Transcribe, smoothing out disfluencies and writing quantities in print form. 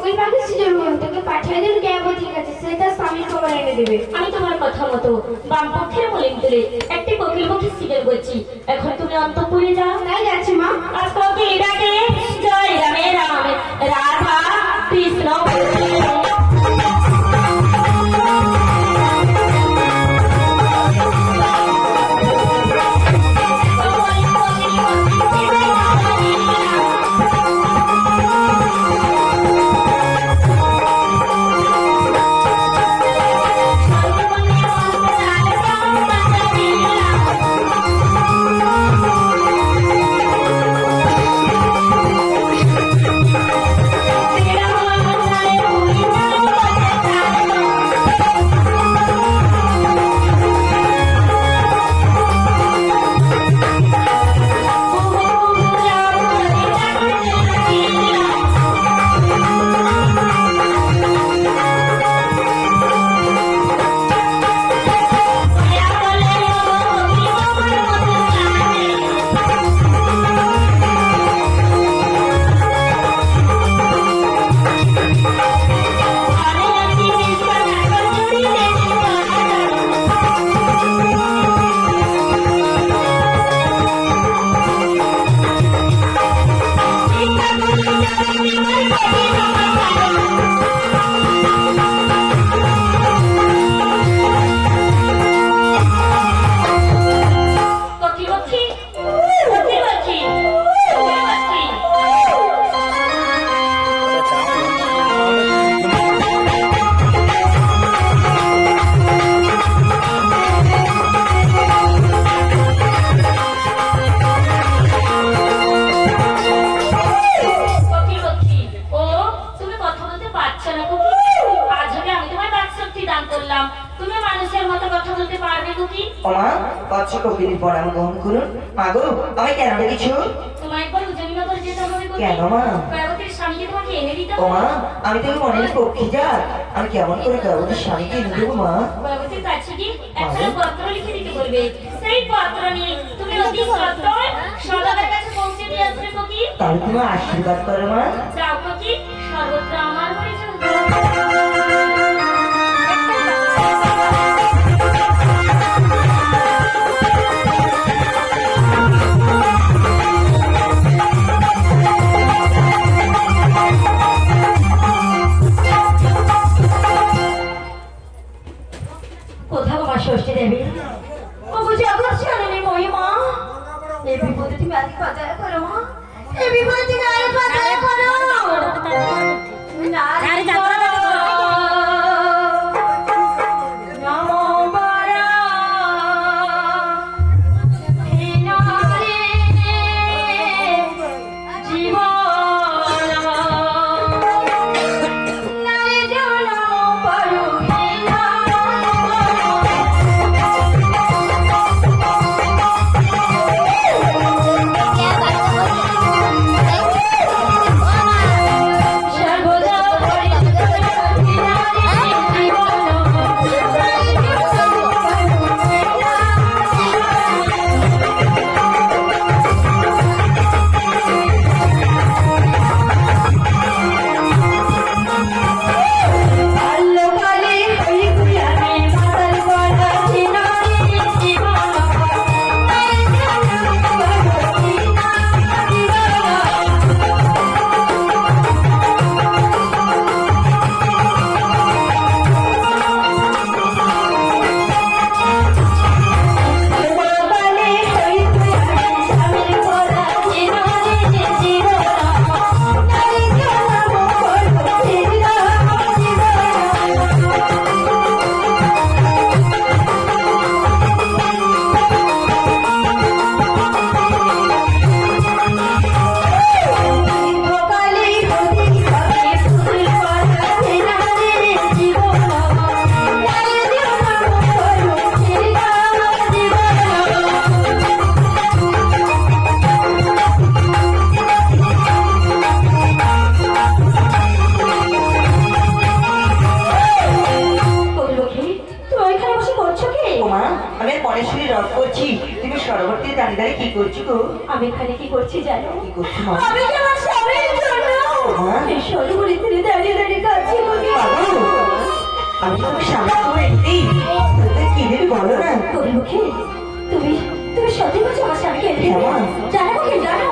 কোকিল পাখি ছিল তোকে পাঠিয়ে দিন কেবল ঠিক আছে সে তার স্বামীর খবর এনে দেবে। আমি তোমার কথা মতো বামপক্ষের মলিন তুলে একটি কোকিল পাখি সিগেল করছি। এখন তুমি অন্তঃপুরে যাও। তাই যাচ্ছে মা। আজ কোকিল ডাকে জয় রামে রামে রাধা কৃষ্ণ আমি তো মনের পক্ষে যা আমি কেমন করে গর্ভবতীর স্বামীকে এনে দেবো মা? গর্ভবতীর কাছে গিয়ে একটা পত্র লিখে দিতে বলবে। সেই পত্র নিয়ে তুমি অতি সত্বর সদাগরের কাছে পৌঁছে দিয়ে আসবে কোকি। তাহলে তুমি আশীর্বাদ করো মা। যাও কোকি, সর্বত্র আমার পরিচয়। কোথাও মা ষষ্ঠী দেবী ও বুঝে আগ্রহ আননি মহিমা। এই বিপদে তুমি আজ বাজার করো মা। এই বিপদে তুমি আজ বাজার করো না। কি করছি গো? আমি এখানে কি করছি জানো? কি করছি মা? আমি যে আমার স্বামীর জন্য হ্যাঁ? এই সরবরে তিনি দাঁড়িয়ে দাঁড়িয়ে কাঁদছে বলে বাবু, আমি তো তোমার স্বামী তোমার এই কি দেবী বলো না। কবিমুখী তুমি তুমি সত্যি বলছো আমার স্বামীকে এনে হ্যাঁ, মা। জানো কি জানো